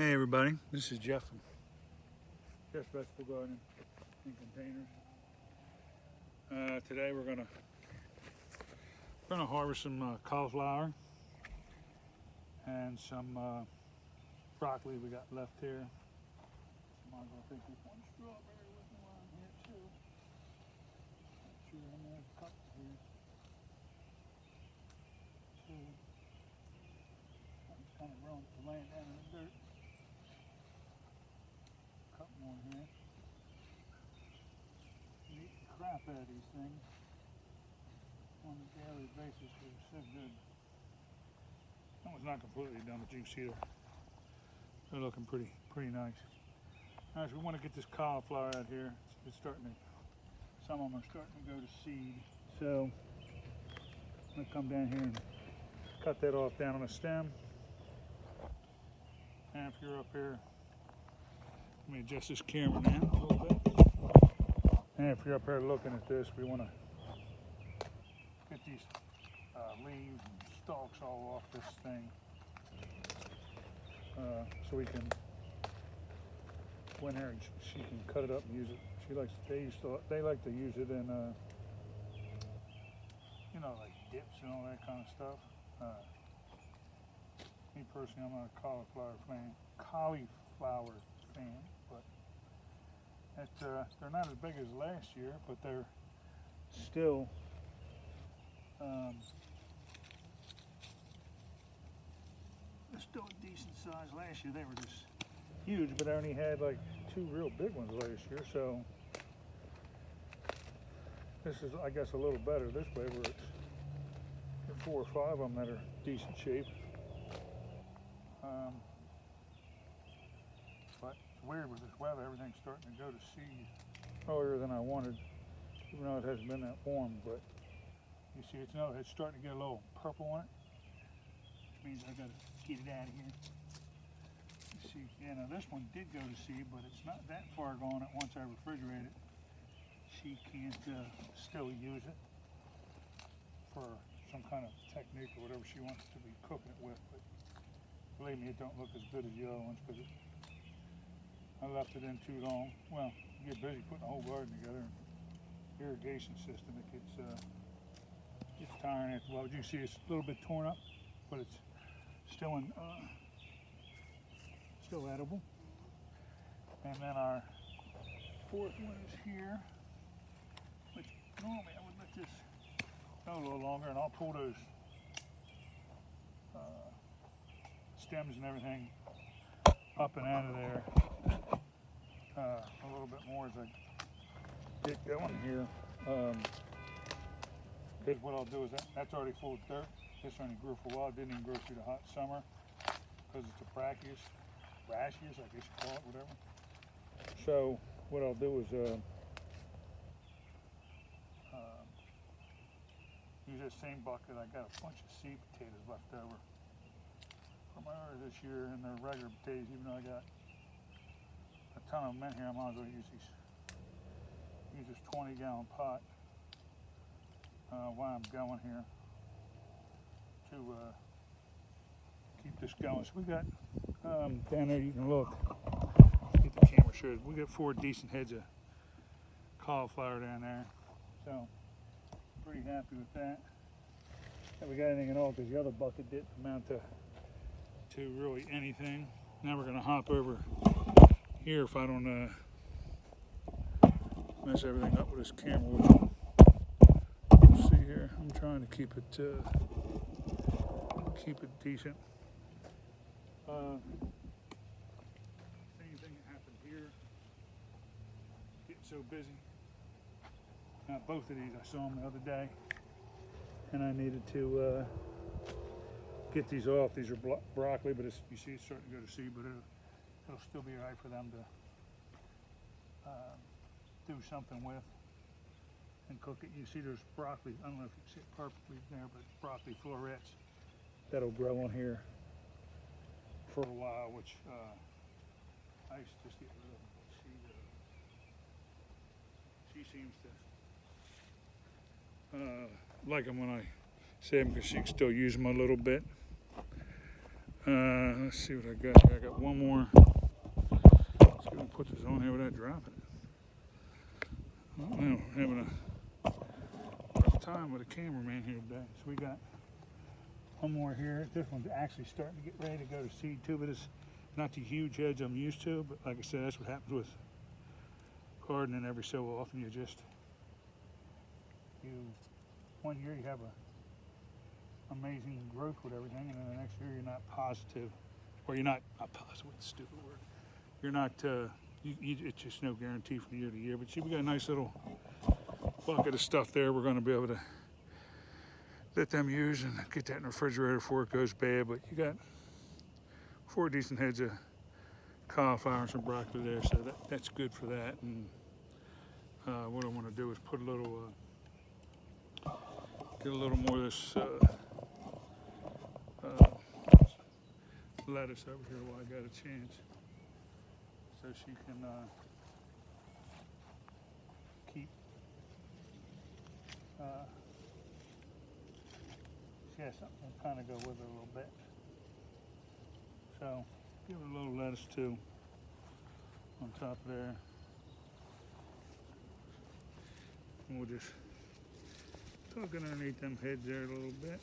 Hey everybody, this is Jeff from Jeff's Vegetable Garden in Containers. Today we're gonna harvest some cauliflower and some broccoli we got left here. Might as well take this one strawberry with me while I'm here too. Make sure I have a couple here. So I'm just kind of laying down in the dirt. Couple more here. You eat the crap out of these things on a daily basis because they're so good. That one's not completely done, but you can see they're looking pretty nice. Now, we want to get this cauliflower out here. It's starting to, some of them are starting to go to seed. So I'm gonna come down here and cut that off down on the stem. And if you're up here, let me adjust this camera now a little bit. And if you're up here looking at this, we want to get these leaves and stalks all off this thing, so we can go in here and she can cut it up and use it. They like to use it in like dips and all that kind of stuff. Me personally, I'm not a cauliflower fan, but they're not as big as last year, but they're still a decent size. Last year they were just huge, but I only had like 2 real big ones last year, so this is, I guess, a little better this way, where it's 4 or 5 of them that are decent shape. But it's weird with this weather, everything's starting to go to seed earlier than I wanted, even though it hasn't been that warm. But you see, it's starting to get a little purple on it, which means I gotta get it out of here. You see, yeah, now this one did go to seed, but it's not that far gone. Once I refrigerate it, she can't still use it for some kind of technique or whatever she wants to be cooking it with. But believe me, it don't look as good as the other ones because I left it in too long. Well, you get busy putting the whole garden together. Irrigation system, it gets tiring after a while. As you can see, it's a little bit torn up, but it's still still edible. And then our 4th one is here, which normally I would let this go a little longer, and I'll pull those stems and everything up and out of there a little bit more as I get going here. Because what I'll do is that's already full of dirt. This only grew for a while. It didn't even grow through the hot summer because it's a rashes, I guess you call it, whatever. So what I'll do is use that same bucket. I got a bunch of seed potatoes left over from earlier this year, and they're regular potatoes. Even though I got a ton of them in here, I might as well use this 20-gallon pot while I'm going here to keep this going. So we got down there, you can look. Let's get the camera showed. We got 4 decent heads of cauliflower down there, so pretty happy with that. Have we got anything at all? Because the other bucket didn't amount to really anything. Now we're gonna hop over here if I don't mess everything up with this camera, which you'll see here. I'm trying to keep it decent. Same thing that happened here. Getting so busy. Both of these, I saw them the other day, and I needed to get these off. These are broccoli, but you see it's starting to go to seed, but it'll still be all right for them to do something with and cook it. You see there's broccoli, I don't know if you can see it perfectly there, but broccoli florets that'll grow on here for a while, which I used to just get rid of them, but she seems to like them when I save them because she can still use them a little bit. Let's see what I got here. I got one more. Let's see if I can put this on here without dropping it. I don't know, I'm having a rough time with a cameraman here today. So we got one more here. This one's actually starting to get ready to go to seed too, but it's not the huge heads I'm used to. But like I said, that's what happens with gardening. Every so often one year you have a amazing growth with everything, and then the next year you're not positive, or you're not positive. What's the stupid word? You're not. It's just no guarantee from year to year. But see, we got a nice little bucket of stuff there. We're going to be able to let them use and get that in the refrigerator before it goes bad. But you got 4 decent heads of cauliflower and some broccoli there, so that's good for that. And what I want to do is put a little, get a little more of this lettuce over here while I got a chance, so she can keep. She has something to kind of go with her a little bit. So give her a little lettuce too on top there. And we'll just tuck underneath them heads there a little bit.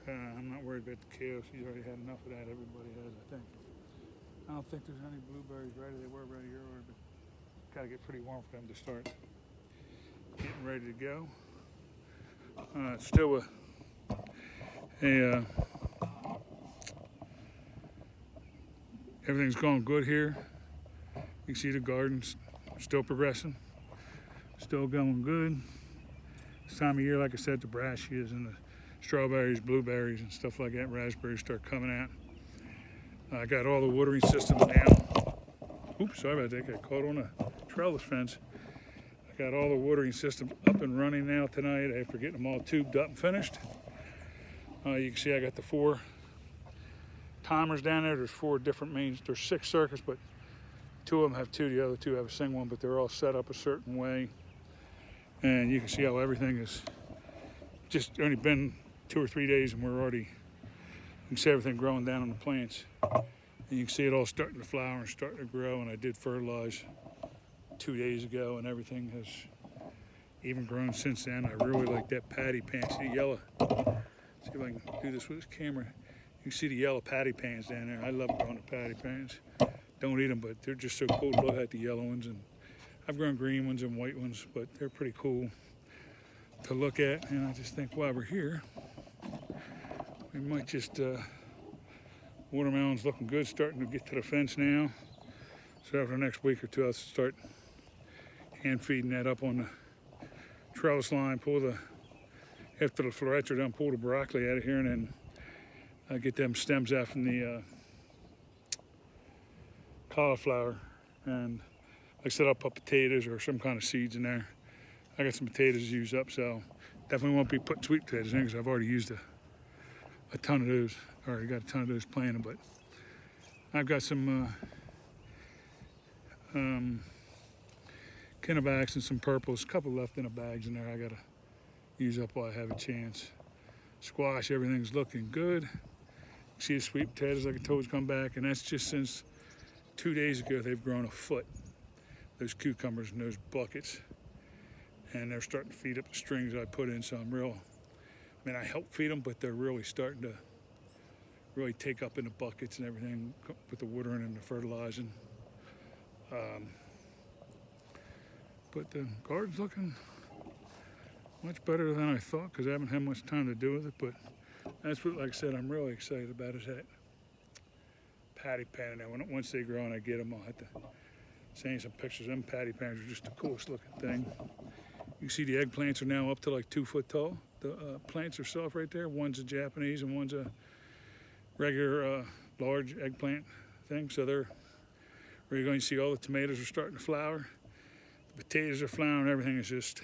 I'm not worried about the kale. She's already had enough of that. Everybody has, I think. I don't think there's any blueberries ready. They were ready earlier, but got to get pretty warm for them to start getting ready to go. Still everything's going good here. You can see the garden's still progressing, still going good. This time of year, like I said, the brassicas and the strawberries, blueberries, and stuff like that, raspberries start coming out. I got all the watering systems now. Oops, sorry about that. Got caught on a trellis fence. I got all the watering systems up and running now tonight after getting them all tubed up and finished. You can see I got the 4 timers down there. There's 4 different mains. There's 6 circuits, but 2 of them have 2. The other 2 have a single one, but they're all set up a certain way. And you can see how everything is just only been 2 or 3 days, and we're already, you can see everything growing down on the plants. And you can see it all starting to flower and starting to grow. And I did fertilize 2 days ago, and everything has even grown since then. I really like that patty pan. See the yellow? See if I can do this with this camera. You can see the yellow patty pans down there. I love growing the patty pans. Don't eat them, but they're just so cool to look at, the yellow ones. And I've grown green ones and white ones, but they're pretty cool to look at. And I just think while we're here, we might just, watermelon's looking good, starting to get to the fence now. So after the next week or 2, I'll start hand feeding that up on the trellis line, after the florets are done, pull the broccoli out of here, and then get them stems out from the cauliflower. And like I said, I'll put potatoes or some kind of seeds in there. I got some potatoes to use up, so definitely won't be putting sweet potatoes in because I've already used a ton of those. I already got a ton of those planted, but I've got some Kennebacs and some purples, a couple left in the bags in there I gotta use up while I have a chance. Squash, everything's looking good. See the sweet potatoes, like I told you, come back, and that's just since 2 days ago they've grown a foot. Those cucumbers in those buckets, and they're starting to feed up the strings I put in. So I help feed them, but they're really starting to really take up in the buckets and everything with the watering and the fertilizing. But the garden's looking much better than I thought because I haven't had much time to do with it. But that's what, like I said, I'm really excited about is that patty pan. Now, once they grow and I get them, I'll have to send you some pictures. Them patty pans are just the coolest looking thing. You can see the eggplants are now up to like 2 foot tall. The plants are soft right there. One's a Japanese and one's a regular large eggplant thing. So you're going to see all the tomatoes are starting to flower. The potatoes are flowering. Everything is just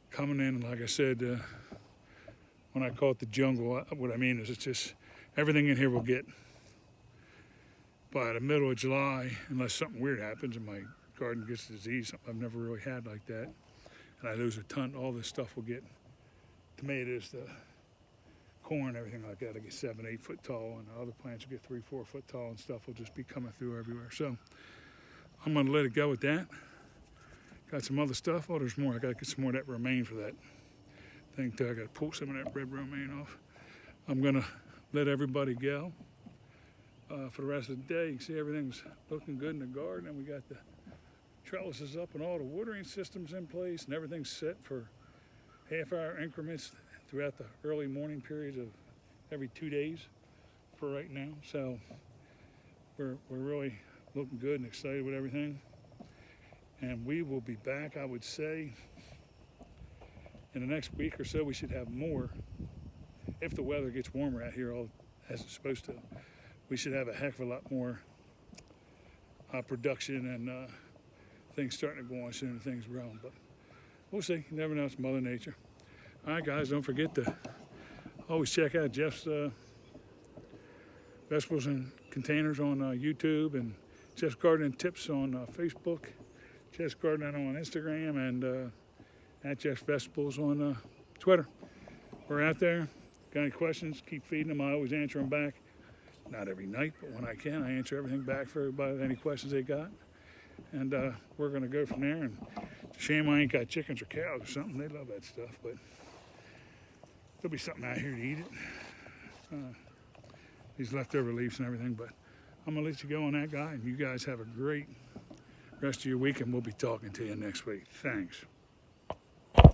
coming in. Like I said, when I call it the jungle, what I mean is it's just everything in here will get by the middle of July, unless something weird happens and my garden gets a disease, something I've never really had like that, and I lose a ton. All this stuff will get tomatoes, the corn, everything like that, will get 7, 8 foot tall, and other plants will get 3, 4 foot tall, and stuff will just be coming through everywhere. So I'm gonna let it go with that. Got some other stuff. Oh, there's more. I gotta get some more of that romaine for that thing too. I gotta pull some of that red romaine off. I'm gonna let everybody go for the rest of the day. You can see everything's looking good in the garden, and we got the trellises up and all the watering systems in place, and everything's set for half-hour increments throughout the early morning periods of every 2 days for right now. So we're really looking good and excited with everything. And we will be back, I would say, in the next week or so. We should have more. If the weather gets warmer out here, all as it's supposed to, we should have a heck of a lot more production and things starting to go on soon, things growing. But we'll see. You never know. It's Mother Nature. All right, guys, don't forget to always check out Jeff's Vegetables and Containers on YouTube, and Jeff's Gardening Tips on Facebook, Jeff's Gardening on Instagram, and at Jeff's Vegetables on Twitter. We're out there. Got any questions, keep feeding them. I always answer them back. Not every night, but when I can, I answer everything back for everybody, any questions they got. And we're going to go from there. And it's a shame I ain't got chickens or cows or something. They love that stuff, but there'll be something out here to eat it. These leftover leaves and everything, but I'm going to let you go on that, guy. And you guys have a great rest of your week, and we'll be talking to you next week. Thanks.